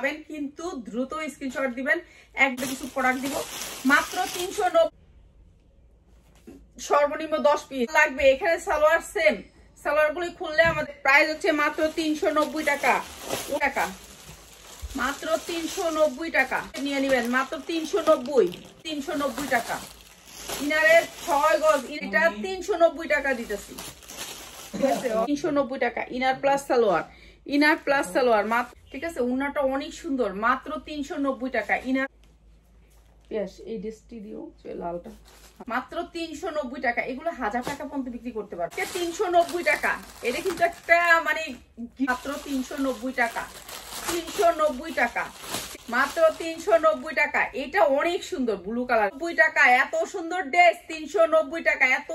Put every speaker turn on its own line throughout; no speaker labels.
পাবেন, কিন্তু দ্রুত স্ক্রিনশট দিবেন। একটা কিছু প্রোডাক্ট দিব মাত্র 390, সর্বনিম্ন 10 পিস লাগবে। এখানে সালোয়ার সেম, সালোয়ার গুলি খুললে আমাদের প্রাইস হচ্ছে মাত্র 390 টাকা। মাত্র 390 টাকা নিয়ে নেবেন, মাত্র 390 টাকা। ইনারের 6 গজ, এটা 390 টাকা দিতেছি, 390 টাকা। ইনার প্লাস সালোয়ার মাত্র, ঠিক আছে। উন্নাটা অনেক সুন্দর, মাত্র 390 টাকা। ইনার এই ড্রেসটি দিও, লালটা মাত্র 390 টাকা। এগুলো 1000 টাকা পর্যন্ত বিক্রি করতে পারবে। 390 টাকা, এটা কিন্তু একটা মানে মাত্র 390 টাকা, 390 টাকা, মাত্র 390 টাকা। এটা অনেক সুন্দর ব্লু কালার, 90 টাকা। এত সুন্দর ড্রেস 390 টাকা, এত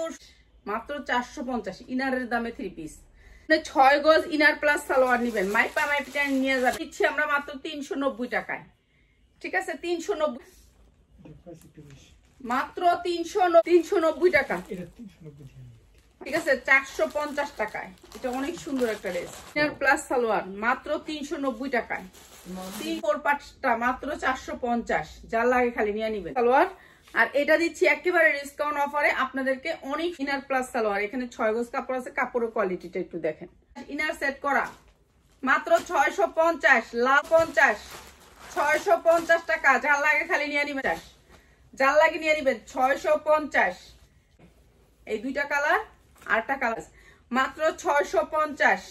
মাত্র 450। ইনারের দামে 3 পিস, 6 গজ ইনার প্লাস সালোয়ার নিবেন, মাইপা নিয়ে যাবেন। দিচ্ছি আমরা মাত্র 390 টাকায়, ঠিক আছে। 390, মাত্র 390 টাকা, ঠিক আছে। 450 টাকায় এটা অনেক সুন্দর একটা ড্রেস। ইনার প্লাস সালোয়ার মাত্র 390 টাকায়। 3-4 পাঁচটা মাত্র 450, যার লাগে খালি নিয়ে নিবেন সালোয়ার। আর এটা দিচ্ছি একেবারে ডিসকাউন্ট অফারে আপনাদেরকে, অনেক ইনার প্লাস সালোয়ার। এখানে 6 গজ কাপড় আছে, কাপড়ের কোয়ালিটিটা একটু দেখেন। ইনার সেট করা মাত্র 650, লাভ 50, 650 টাকা, যার লাগে খালি নিয়ে নিবেন, যার লাগে নিয়ে নিবেন 650। এই দুইটা কালার, আরেকটা কালার মাত্র 650।